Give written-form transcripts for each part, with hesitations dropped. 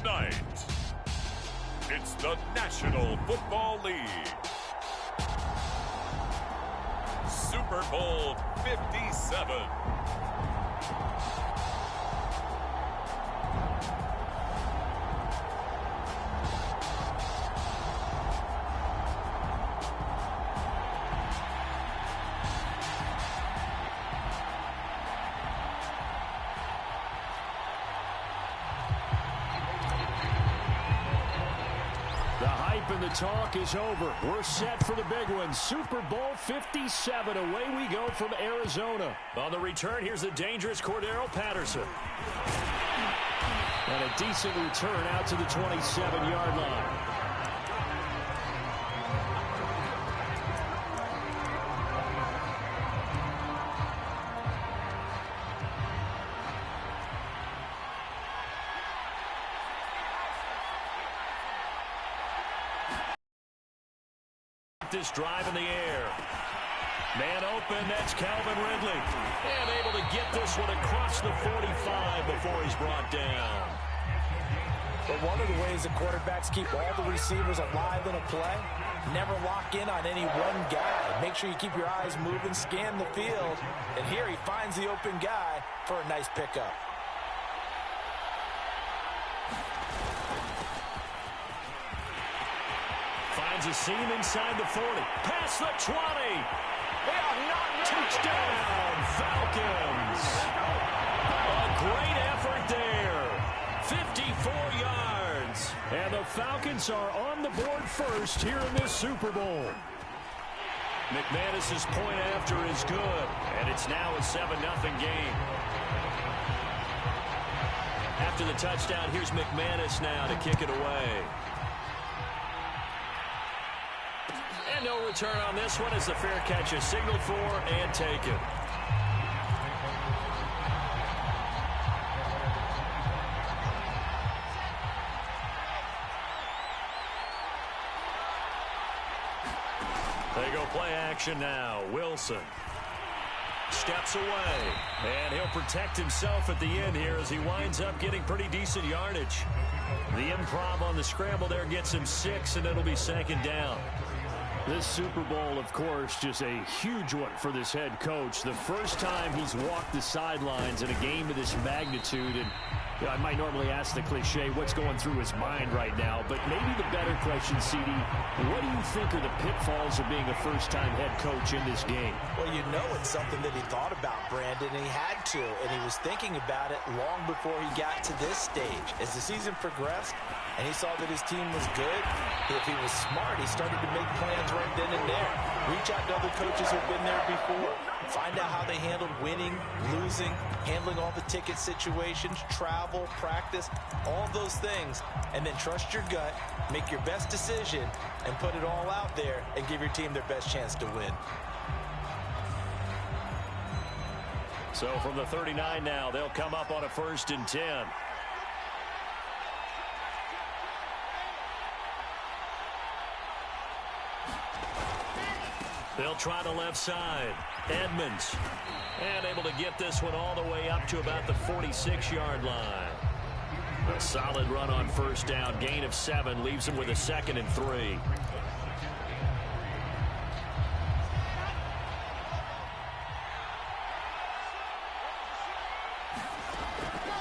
Tonight, it's the National Football League. Super Bowl 57. And the talk is over. We're set for the big one. Super Bowl 57. Away we go from Arizona. On the return, here's the dangerous Cordero Patterson. And a decent return out to the 27-yard line. This drive in the air. Man open, that's Calvin Ridley. And able to get this one across the 45 before he's brought down. But one of the ways the quarterbacks keep all the receivers alive in a play, never lock in on any one guy. Make sure you keep your eyes moving, scan the field. And here he finds the open guy for a nice pickup. Finds a seam inside the 40. Past the 20. Touchdown, Falcons. A great effort there. 54 yards. And the Falcons are on the board first here in this Super Bowl. McManus's point after is good. And it's now a 7-0 game. After the touchdown, here's McManus now to kick it away. And no return on this one as the fair catch is signaled for and taken. They go play action now. Wilson steps away, and he'll protect himself at the end here as he winds up getting pretty decent yardage. The improv on the scramble there gets him 6, and it'll be second down. This Super Bowl, of course, just a huge one for this head coach. The first time he's walked the sidelines in a game of this magnitude. And you know, I might normally ask the cliche, what's going through his mind right now? But maybe the better question, CD, what do you think are the pitfalls of being a first-time head coach in this game? Well, you know it's something that he thought about, Brandon, and he had to. And he was thinking about it long before he got to this stage. As the season progressed, and he saw that his team was good, if he was smart, he started to make plans right then and there. Reach out to other coaches who've been there before. Find out how they handled winning, losing, handling all the ticket situations, travel, practice, all those things. And then trust your gut, make your best decision, and put it all out there and give your team their best chance to win. So from the 39 now, they'll come up on a 1st and 10. They'll try the left side. Edmonds. And able to get this one all the way up to about the 46-yard line. A solid run on 1st down. Gain of 7 leaves him with a 2nd and 3.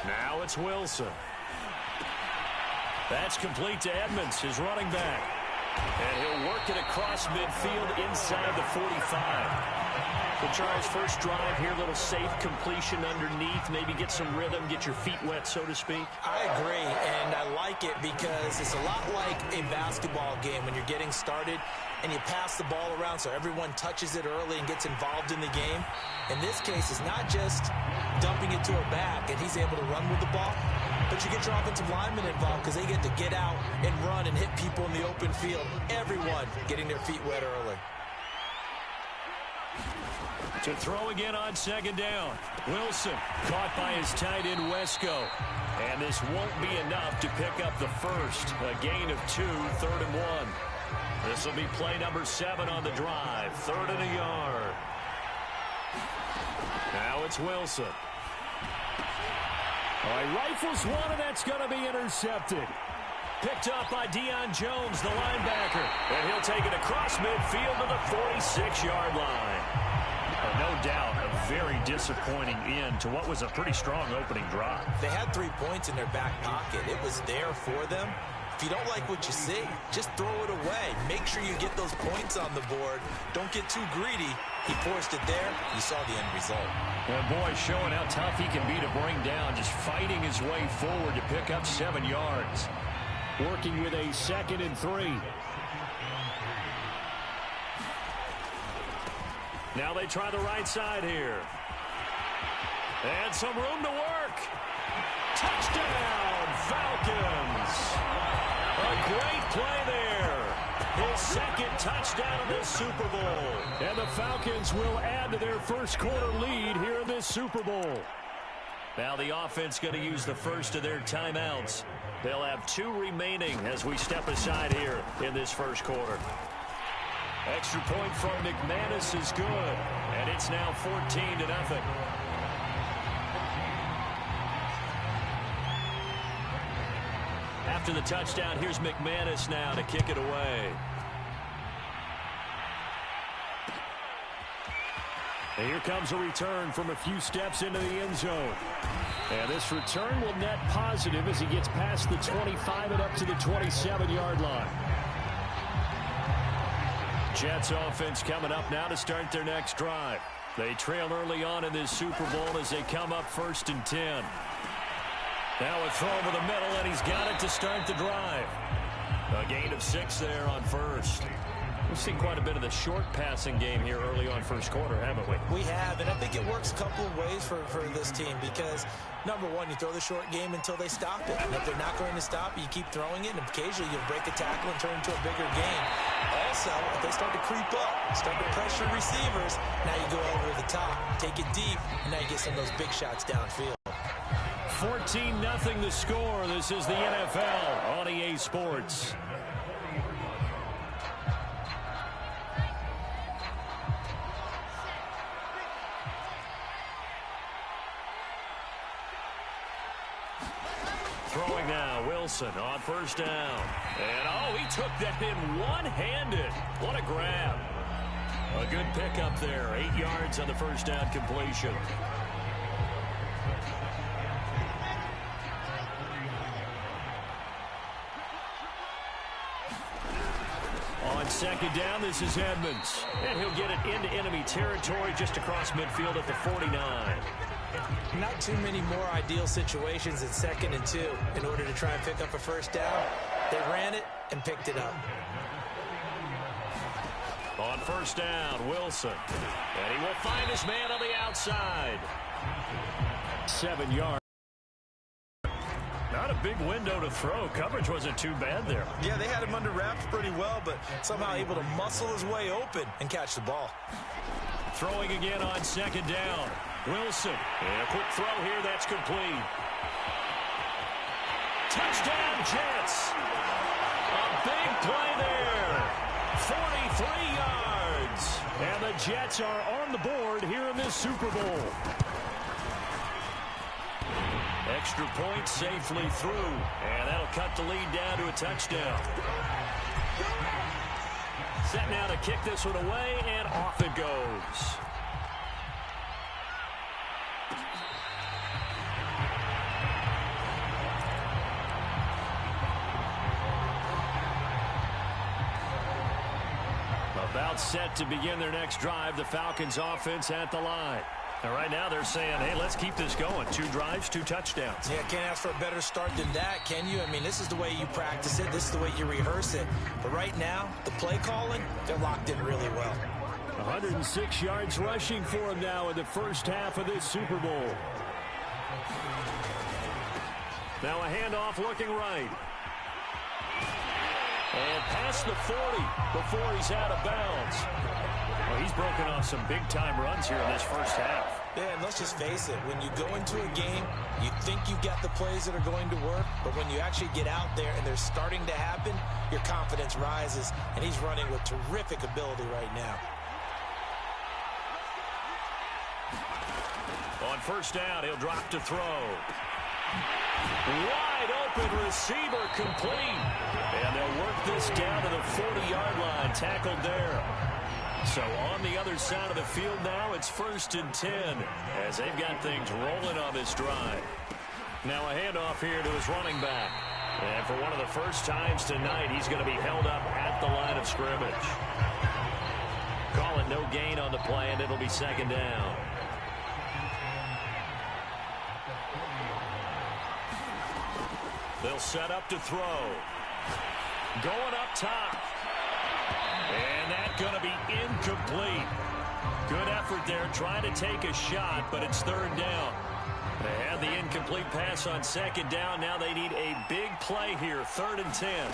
Now it's Wilson. That's complete to Edmonds, his running back. And he'll work it across midfield inside the 45. The Chargers' first drive here, little safe completion underneath. Maybe get some rhythm, get your feet wet, so to speak. I agree, and I like it because it's a lot like a basketball game when you're getting started and you pass the ball around so everyone touches it early and gets involved in the game. In this case, it's not just dumping it to a back and he's able to run with the ball, but you get your offensive linemen involved because they get to get out and run and hit people in the open field. Everyone getting their feet wet early. To throw again on 2nd down. Wilson caught by his tight end Wesco. And this won't be enough to pick up the first. A gain of 2, 3rd and 1. This will be play number 7 on the drive. 3rd and a yard. Now it's Wilson. All right, rifles one, and that's going to be intercepted. Picked up by Deion Jones, the linebacker. And he'll take it across midfield to the 46-yard line. No doubt a very disappointing end to what was a pretty strong opening drive. They had 3 points in their back pocket. It was there for them. If you don't like what you see, just throw it away. Make sure you get those points on the board. Don't get too greedy. He forced it there. You saw the end result. And boy, showing how tough he can be to bring down, just fighting his way forward to pick up 7 yards. Working with a 2nd and 3. Now they try the right side here. And some room to work. Touchdown, Falcons. A great play there. His 2nd touchdown of this Super Bowl. And the Falcons will add to their first quarter lead here in this Super Bowl. Now the offense going to use the first of their timeouts. They'll have 2 remaining as we step aside here in this first quarter. Extra point from McManus is good, and it's now 14-0. After the touchdown, here's McManus now to kick it away. And here comes a return from a few steps into the end zone. And this return will net positive as he gets past the 25 and up to the 27-yard line. Jets offense coming up now to start their next drive. They trail early on in this Super Bowl as they come up 1st and 10. Now a throw over the middle, and he's got it to start the drive. A gain of 6 there on first. We've seen quite a bit of the short passing game here early on first quarter, haven't we? We have, and I think it works a couple of ways for this team because, number one, you throw the short game until they stop it. And if they're not going to stop, you keep throwing it, and occasionally you'll break a tackle and turn into a bigger game. Also, if they start to creep up, start to pressure receivers, now you go over the top, take it deep, and now you get some of those big shots downfield. 14-0 the score. This is the NFL on EA Sports. Throwing now, Wilson on first down. And, oh, he took that in one-handed. What a grab. A good pickup there. 8 yards on the first down completion. On 2nd down, this is Edmonds. And he'll get it into enemy territory just across midfield at the 49. Not too many more ideal situations in 2nd and 2 in order to try and pick up a first down. They ran it and picked it up. On first down, Wilson. And he will find his man on the outside. 7 yards. Not a big window to throw. Coverage wasn't too bad there. Yeah, they had him under wraps pretty well, but somehow able to muscle his way open and catch the ball. Throwing again on 2nd down. Wilson. And a quick throw here. That's complete. Touchdown, Jets. A big play there. 43 yards. And the Jets are on the board here in this Super Bowl. Extra point safely through. And that'll cut the lead down to a touchdown. Set now to kick this one away, and off it goes. About set to begin their next drive, the Falcons offense at the line. And right now they're saying, hey, let's keep this going. 2 drives, 2 touchdowns. Yeah, can't ask for a better start than that, can you? I mean, this is the way you practice it. This is the way you rehearse it. But right now, the play calling, they're locked in really well. 106 yards rushing for him now in the first half of this Super Bowl. Now a handoff looking right. And past the 40 before he's out of bounds. Well, he's broken off some big-time runs here in this first half. Yeah, and let's just face it. When you go into a game, you think you got the plays that are going to work, but when you actually get out there and they're starting to happen, your confidence rises, and he's running with terrific ability right now. On first down, he'll drop to throw. Wide open receiver complete. And they'll work this down to the 40-yard line. Tackled there. So on the other side of the field now, it's 1st and 10 as they've got things rolling on this drive. Now a handoff here to his running back. And for one of the first times tonight, he's going to be held up at the line of scrimmage. Call it no gain on the play, and it'll be 2nd down. They'll set up to throw. Going up top. And that's going to be incomplete. Good effort there trying to take a shot, but it's 3rd down. They had the incomplete pass on 2nd down. Now they need a big play here, 3rd and 10.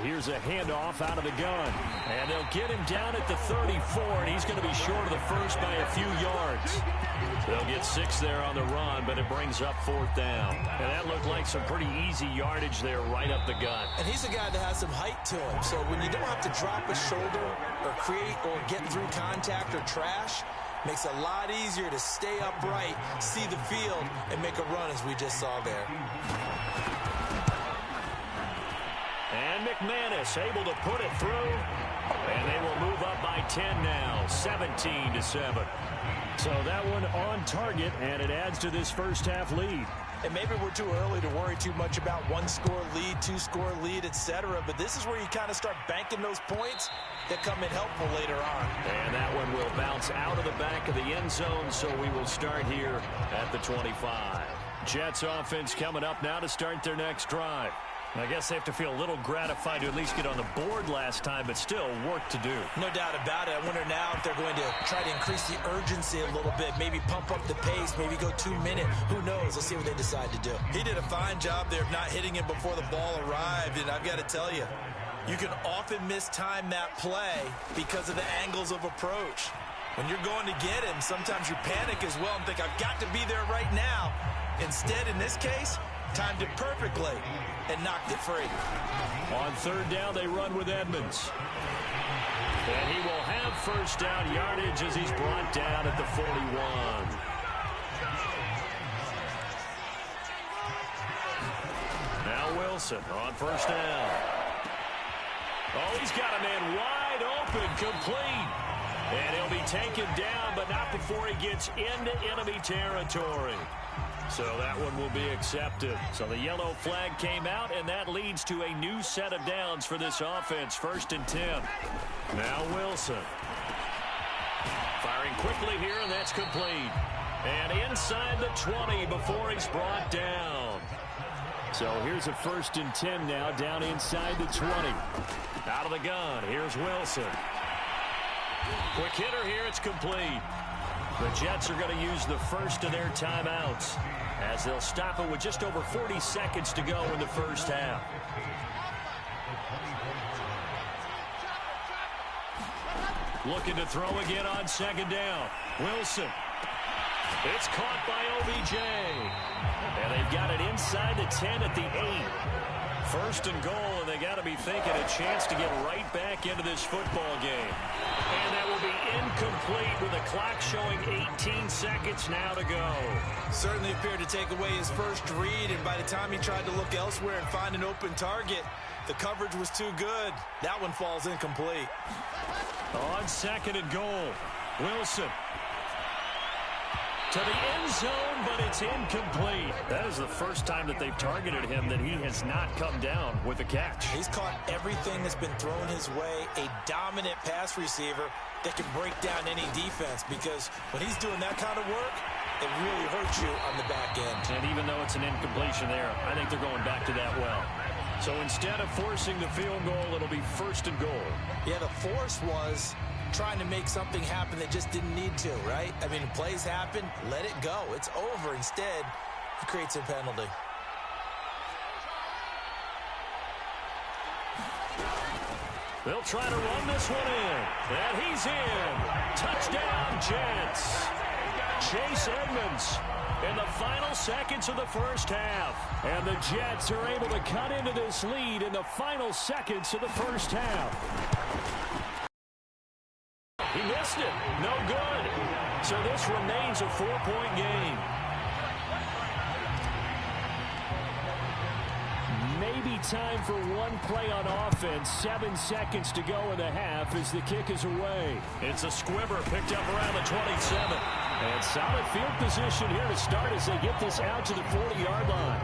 Here's a handoff out of the gun. And they'll get him down at the 34, and he's going to be short of the first by a few yards. They'll get 6 there on the run, but it brings up 4th down. And that looked like some pretty easy yardage there right up the gut. And he's a guy that has some height to him. So when you don't have to drop a shoulder or create or get through contact or trash, makes it a lot easier to stay upright, see the field, and make a run as we just saw there. And McManus able to put it through. And they will move up by 10 now, 17-7. So that one on target, and it adds to this first half lead. And maybe we're too early to worry too much about 1-score lead, 2-score lead, etc. But this is where you kind of start banking those points that come in helpful later on. And that one will bounce out of the back of the end zone, so we will start here at the 25. Jets offense coming up now to start their next drive. I guess they have to feel a little gratified to at least get on the board last time, but still work to do. No doubt about it. I wonder now if they're going to try to increase the urgency a little bit, maybe pump up the pace, maybe go 2-minute. Who knows? Let's see what they decide to do. He did a fine job there of not hitting him before the ball arrived, and I've got to tell you, you can often mistime that play because of the angles of approach. When you're going to get him, sometimes you panic as well and think, I've got to be there right now. Instead, in this case, timed it perfectly and knocked it free. On 3rd down, they run with Edmonds. And he will have 1st down yardage as he's brought down at the 41. Now Wilson on 1st down. Oh, he's got a man wide open, complete. And he'll be taken down, but not before he gets into enemy territory. So that one will be accepted. So the yellow flag came out, and that leads to a new set of downs for this offense. 1st and 10. Now Wilson. Firing quickly here, and that's complete. And inside the 20 before he's brought down. So here's a 1st and 10 now, down inside the 20. Out of the gun, here's Wilson. Quick hitter here, it's complete. The Jets are going to use the first of their timeouts as they'll stop it with just over 40 seconds to go in the first half. Looking to throw again on 2nd down. Wilson. It's caught by OBJ. And they've got it inside the 10 at the 8. 1st and goal, and they got to be thinking a chance to get right back into this football game. And that will be incomplete with the clock showing 18 seconds now to go. Certainly appeared to take away his first read, and by the time he tried to look elsewhere and find an open target, the coverage was too good. That one falls incomplete. On 2nd and goal, Wilson. To the end zone, but it's incomplete. That is the first time that they've targeted him that he has not come down with a catch. He's caught everything that's been thrown his way. A dominant pass receiver that can break down any defense, because when he's doing that kind of work, it really hurts you on the back end. And even though it's an incompletion there, I think they're going back to that well. So instead of forcing the field goal, it'll be 1st and goal. Yeah, the force was trying to make something happen that just didn't need to, right? I mean, plays happen, let it go. It's over. Instead, he creates a penalty. They'll try to run this one in. And he's in. Touchdown, Jets. Chase Edmonds in the final seconds of the first half. And the Jets are able to cut into this lead in the final seconds of the first half. He missed it. No good. So this remains a 4-point game. time for one play on offense. 7 seconds to go in the half as the kick is away. It's a squibber picked up around the 27. And solid field position here to start as they get this out to the 40-yard line.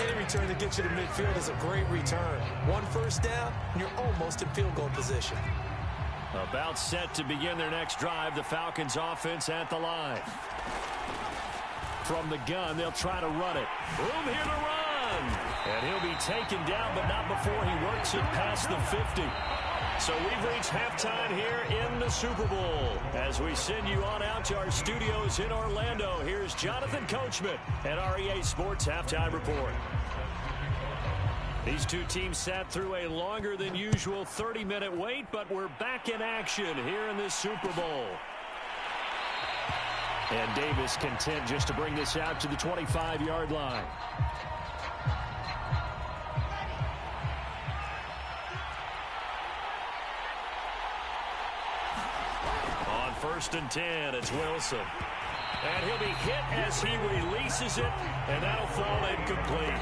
Any return that gets you to midfield is a great return. 1 first down, and you're almost in field goal position. About set to begin their next drive, the Falcons offense at the line. From the gun, they'll try to run it. Room here to run. And he'll be taken down, but not before he works it past the 50. So we've reached halftime here in the Super Bowl. As we send you on out to our studios in Orlando, here's Jonathan Coachman at our EA Sports Halftime Report. These two teams sat through a longer than usual 30-minute wait, but we're back in action here in this Super Bowl. And Davis content just to bring this out to the 25-yard line. On 1st and 10, it's Wilson. And he'll be hit as he releases it, and that'll fall incomplete.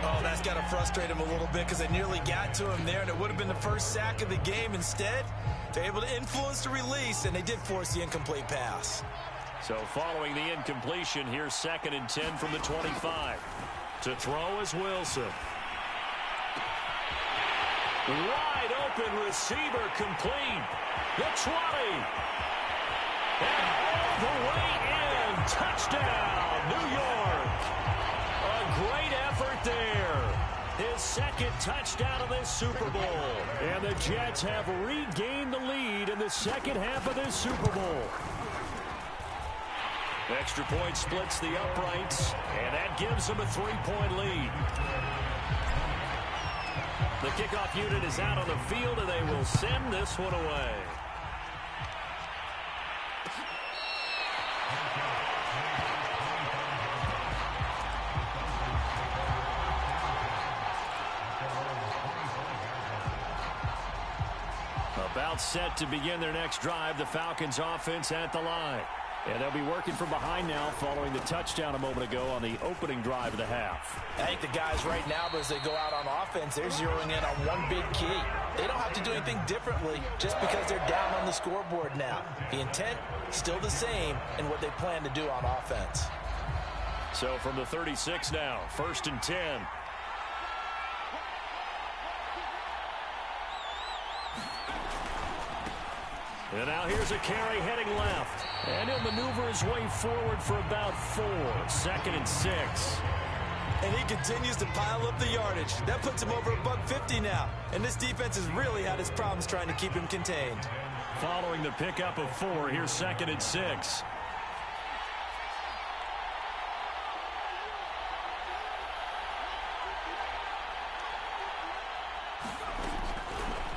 Oh, that's got to frustrate him a little bit because they nearly got to him there, and it would have been the first sack of the game. Instead, they're able to influence the release, and they did force the incomplete pass. So following the incompletion, here's 2nd and 10 from the 25. To throw is Wilson. Wide open receiver complete. The 20. And all the way in. Touchdown, New York. A great effort there. His 2nd touchdown of this Super Bowl. And the Jets have regained the lead in the second half of this Super Bowl. Extra point splits the uprights, and that gives them a 3-point lead. The kickoff unit is out on the field, and they will send this one away. About set to begin their next drive, the Falcons offense at the line. And they'll be working from behind now following the touchdown a moment ago on the opening drive of the half. I think the guys right now, as they go out on offense, they're zeroing in on one big key. They don't have to do anything differently just because they're down on the scoreboard now. The intent, still the same in what they plan to do on offense. So from the 36 now, 1st and 10. And now here's a carry heading left. And he'll maneuver his way forward for about 4. 2nd and 6. And he continues to pile up the yardage. That puts him over $150 now. And this defense has really had its problems trying to keep him contained. Following the pickup of 4, here's 2nd and 6.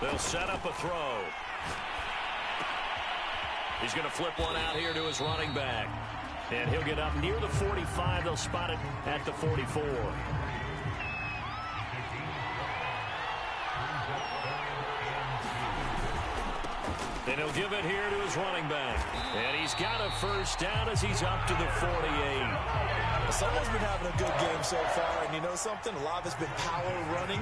They'll set up a throw. He's going to flip one out here to his running back. And he'll get up near the 45. They'll spot it at the 44. Then he'll give it here to his running back. And he's got a first down as he's up to the 48. Someone's been having a good game so far. And you know something? A lot of it's been power running.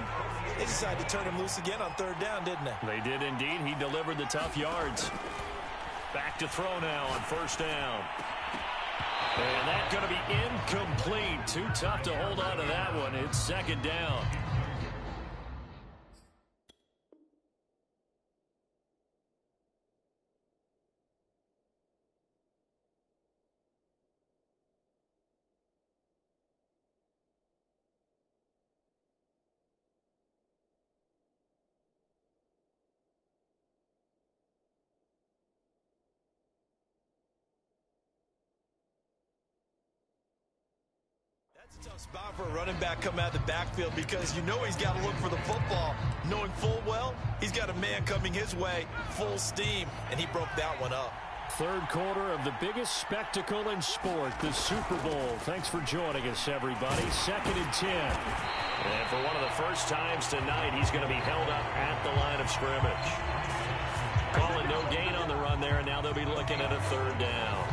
They decided to turn him loose again on 3rd down, didn't they? They did indeed. He delivered the tough yards. Back to throw now on 1st down. And that's going to be incomplete. Too tough to hold on to that one. It's 2nd down. That's a tough spot for a running back coming out of the backfield because you know he's got to look for the football, knowing full well he's got a man coming his way, full steam, and he broke that one up. 3rd quarter of the biggest spectacle in sport, the Super Bowl. Thanks for joining us, everybody. 2nd and 10. And for one of the first times tonight, he's going to be held up at the line of scrimmage. Calling no gain on the run there, and now they'll be looking at a 3rd down.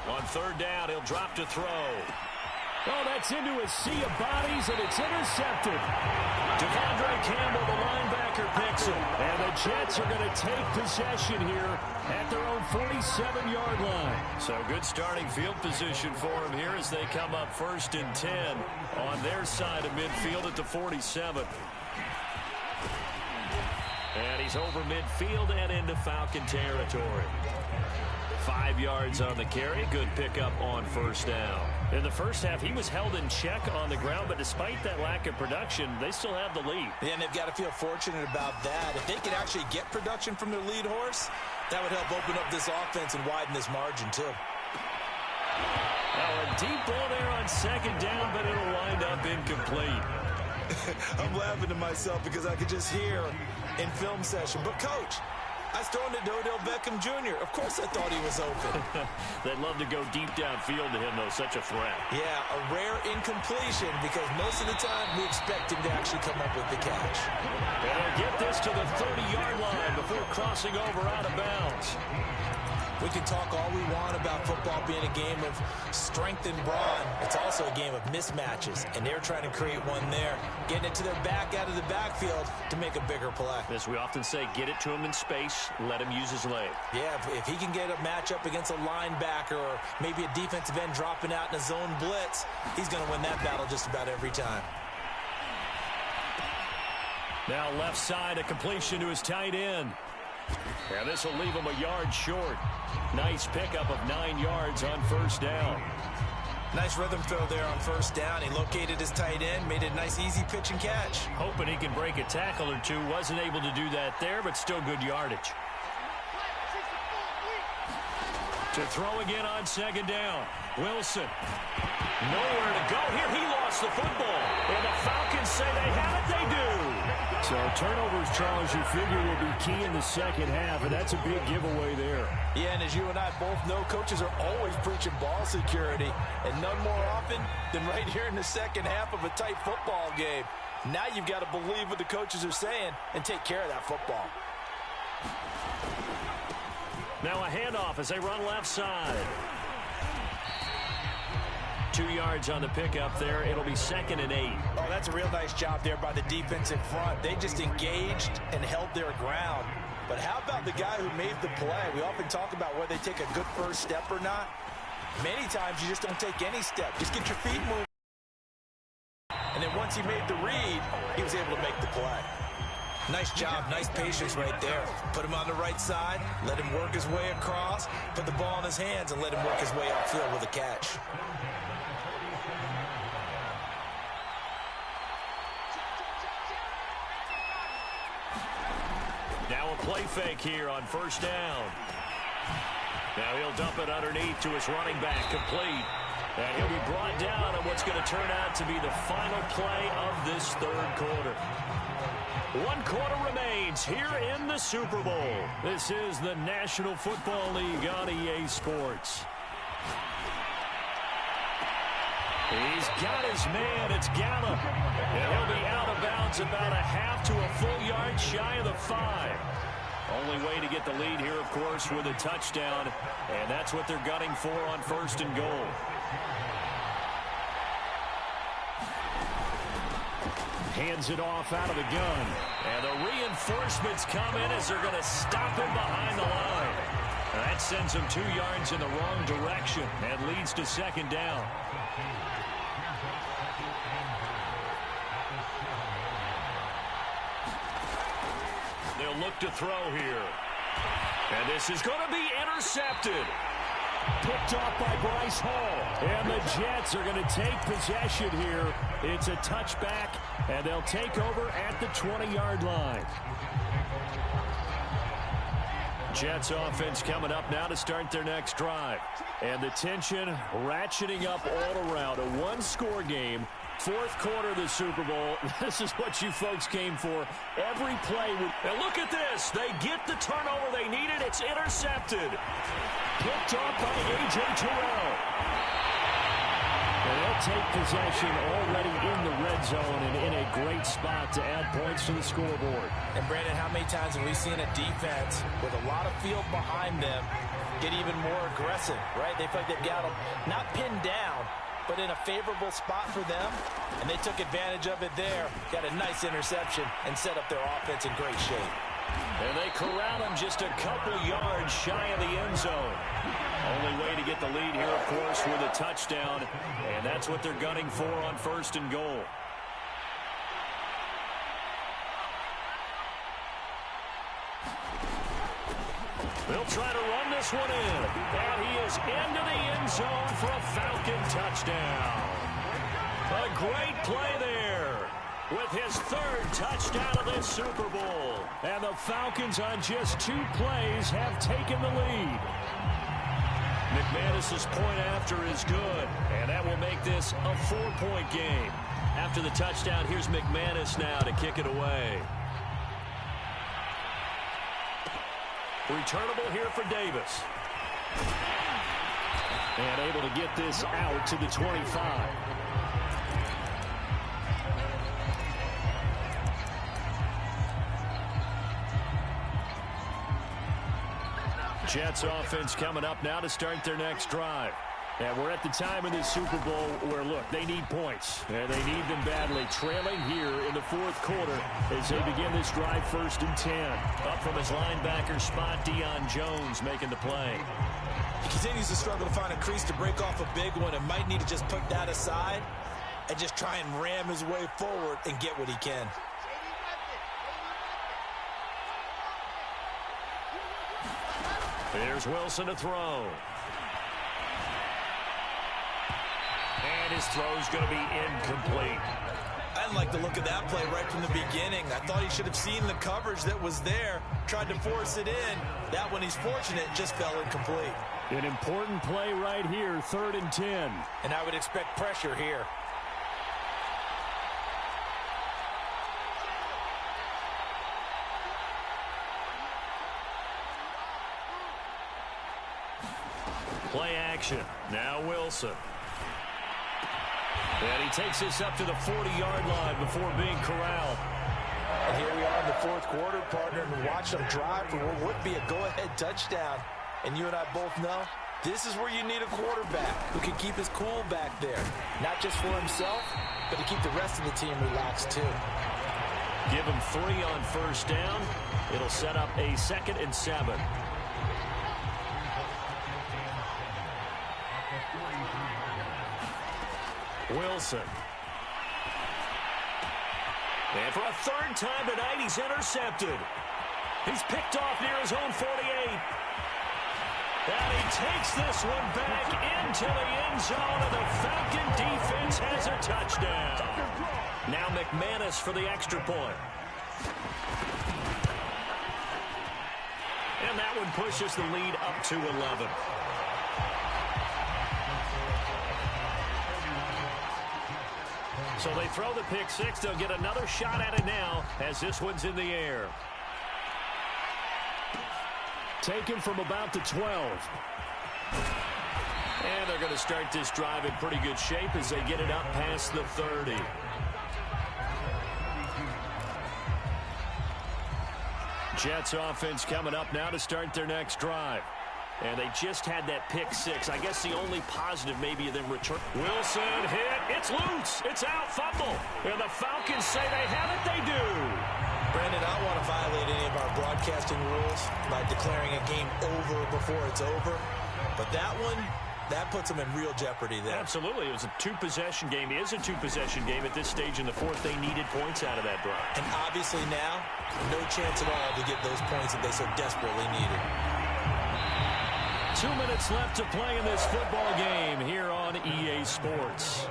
On third down, he'll drop to throw. Oh, that's into a sea of bodies, and it's intercepted. Devondre Campbell, the linebacker, picks it. And the Jets are going to take possession here at their own 47-yard line. So good starting field position for him here as they come up 1st and 10 on their side of midfield at the 47. And he's over midfield and into Falcon territory. 5 yards on the carry. Good pickup on 1st down. In the first half, he was held in check on the ground, but despite that lack of production, they still have the lead. Yeah, and they've got to feel fortunate about that. If they could actually get production from their lead horse, that would help open up this offense and widen this margin, too. Now a deep ball there on 2nd down, but it'll wind up incomplete. I'm laughing to myself because I could just hear in film session, but, Coach, I was throwing to Odell Beckham Jr. Of course I thought he was open. They'd love to go deep downfield to him, though. Such a threat. Yeah, a rare incompletion because most of the time we expect him to actually come up with the catch. And he'll get this to the 30-yard line before crossing over out of bounds. We can talk all we want about football being a game of strength and brawn. It's also a game of mismatches, and they're trying to create one there, getting it to their back out of the backfield to make a bigger play. As we often say, get it to him in space, let him use his leg. Yeah, if he can get a matchup against a linebacker or maybe a defensive end dropping out in a zone blitz, he's going to win that battle just about every time. Now left side, a completion to his tight end. And this will leave him a yard short. Nice pickup of 9 yards on 1st down. Nice rhythm throw there on 1st down. He located his tight end, made it a nice easy pitch and catch. Hoping he can break a tackle or two. Wasn't able to do that there, but still good yardage. To throw again on 2nd down. Wilson. Nowhere to go. Here he lost the football. And the Falcons say they have it. They do. So turnovers, Charles, you figure will be key in the 2nd half, and that's a big giveaway there. Yeah, and as you and I both know, coaches are always preaching ball security, and none more often than right here in the 2nd half of a tight football game. Now you've got to believe what the coaches are saying and take care of that football. Now a handoff as they run left side. 2 yards on the pickup there. It'll be 2nd and 8. Oh, that's a real nice job there by the defense in front. They just engaged and held their ground. But how about the guy who made the play? We often talk about whether they take a good first step or not. Many times you just don't take any step. Just get your feet moving. And then once he made the read, he was able to make the play. Nice job, nice patience right there. Put him on the right side, let him work his way across, put the ball in his hands, and let him work his way upfield with a catch. Now a play fake here on 1st down. Now he'll dump it underneath to his running back, complete. And he'll be brought down on what's going to turn out to be the final play of this 3rd quarter. 1 quarter remains here in the Super Bowl. This is the National Football League on EA Sports. He's got his man. It's Gallup. And he'll be out of bounds about a half to a full yard shy of the 5. Only way to get the lead here, of course, with a touchdown. And that's what they're gunning for on 1st and goal. Hands it off out of the gun. And the reinforcements come in as they're going to stop him behind the line. That sends him 2 yards in the wrong direction and leads to 2nd down. They'll look to throw here. And this is going to be intercepted. Picked off by Bryce Hall. And the Jets are going to take possession here. It's a touchback, and they'll take over at the 20-yard line. Jets offense coming up now to start their next drive. And the tension ratcheting up all around. A one-score game. 4th quarter of the Super Bowl. This is what you folks came for. Every play. And look at this. They get the turnover they needed. It's intercepted. Picked off by A.J. Terrell. they'll take possession already in the red zone and in a great spot to add points to the scoreboard. And, Brandon, how many times have we seen a defense with a lot of field behind them get even more aggressive, right? They feel like they've got them not pinned down, but in a favorable spot for them, and they took advantage of it there, got a nice interception, and set up their offense in great shape. And they corral him just a couple yards shy of the end zone. Only way to get the lead here, of course, with a touchdown, and that's what they're gunning for on 1st and goal. They'll try to run this one in, and he is into the end zone for a Falcon touchdown. A great play there with his 3rd touchdown of this Super Bowl. And the Falcons on just 2 plays have taken the lead. McManus's point after is good, and that will make this a 4-point game. After the touchdown, here's McManus now to kick it away. Returnable here for Davis. And able to get this out to the 25. Jets offense coming up now to start their next drive. And we're at the time in this Super Bowl where, look, they need points. And they need them badly. Trailing here in the 4th quarter as they begin this drive 1st and 10. Up from his linebacker spot, Deion Jones making the play. He continues to struggle to find a crease to break off a big one and might need to just put that aside and just try and ram his way forward and get what he can. Here's Wilson to throw. And his throw's going to be incomplete. I didn't like the look of that play right from the beginning. I thought he should have seen the coverage that was there, tried to force it in. That one, he's fortunate, just fell incomplete. An important play right here, 3rd and 10. And I would expect pressure here. Play action. Now Wilson. And he takes this up to the 40-yard line before being corralled. And here we are in the 4th quarter, partner, and watch them drive for what would be a go-ahead touchdown. And you and I both know this is where you need a quarterback who can keep his cool back there. Not just for himself, but to keep the rest of the team relaxed too. Give him 3 on 1st down. It'll set up a 2nd and 7. Wilson. And for a 3rd time tonight, he's intercepted. He's picked off near his own 48. And he takes this one back into the end zone, and the Falcon defense has a touchdown. Now McManus for the extra point. And that one pushes the lead up to 11. So they throw the pick 6. They'll get another shot at it now as this one's in the air. Taken from about the 12. And they're going to start this drive in pretty good shape as they get it up past the 30. Jets offense coming up now to start their next drive. And they just had that pick 6. I guess the only positive maybe of them return. Wilson hit. It's loose. It's out. Fumble. And the Falcons say they have it. They do. Brandon, I don't want to violate any of our broadcasting rules by declaring a game over before it's over. But that one, that puts them in real jeopardy there. Absolutely. It was a 2-possession game. It is a 2-possession game at this stage in the 4th. They needed points out of that drive. And obviously now, no chance at all to get those points that they so desperately needed. 2 minutes left to play in this football game here on EA Sports.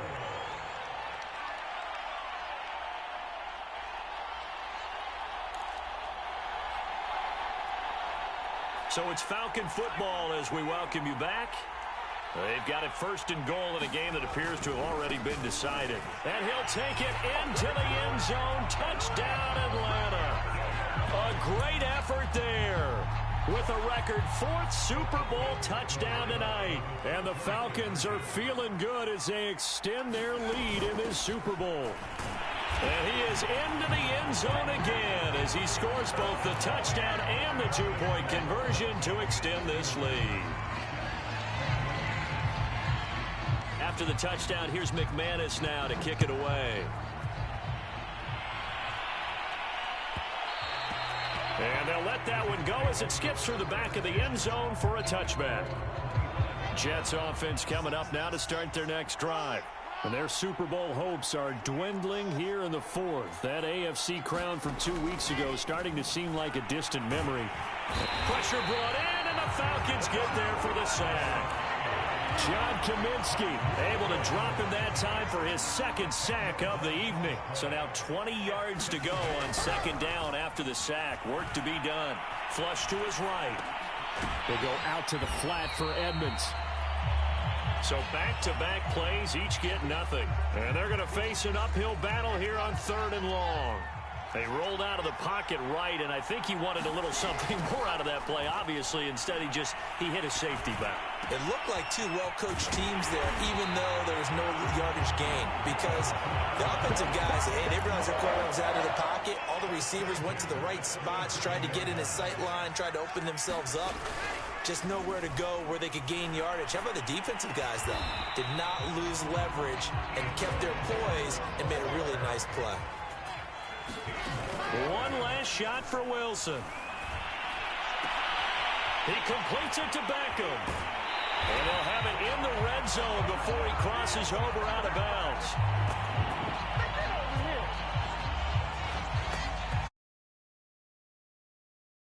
So it's Falcon football as we welcome you back. They've got it 1st and goal in a game that appears to have already been decided. And he'll take it into the end zone. Touchdown, Atlanta. A great effort there. with a record 4th Super Bowl touchdown tonight. And the Falcons are feeling good as they extend their lead in this Super Bowl. And he is into the end zone again as he scores both the touchdown and the 2-point conversion to extend this lead. After the touchdown, here's McManus now to kick it away. And they'll let that one go as it skips through the back of the end zone for a touchback. Jets offense coming up now to start their next drive. And their Super Bowl hopes are dwindling here in the 4th. That AFC crown from 2 weeks ago starting to seem like a distant memory. Pressure brought in, and the Falcons get there for the sack. John Kaminsky able to drop him that time for his 2nd sack of the evening. So now 20 yards to go on 2nd down after the sack. Work to be done. Flush to his right. They go out to the flat for Edmonds. So back-to-back plays, each get nothing. And they're going to face an uphill battle here on 3rd and long. They rolled out of the pocket right, and I think he wanted a little something more out of that play, obviously. Instead, he hit a safety back. It looked like two well-coached teams there, even though there was no yardage gain. Because the offensive guys, they realized their quarterback was out of the pocket. All the receivers went to the right spots, tried to get in his sight line, tried to open themselves up. Just nowhere to go where they could gain yardage. How about the defensive guys, though? Did not lose leverage and kept their poise and made a really nice play. One last shot for Wilson. He completes it to Beckham. And he'll have it in the red zone before he crosses over out of bounds.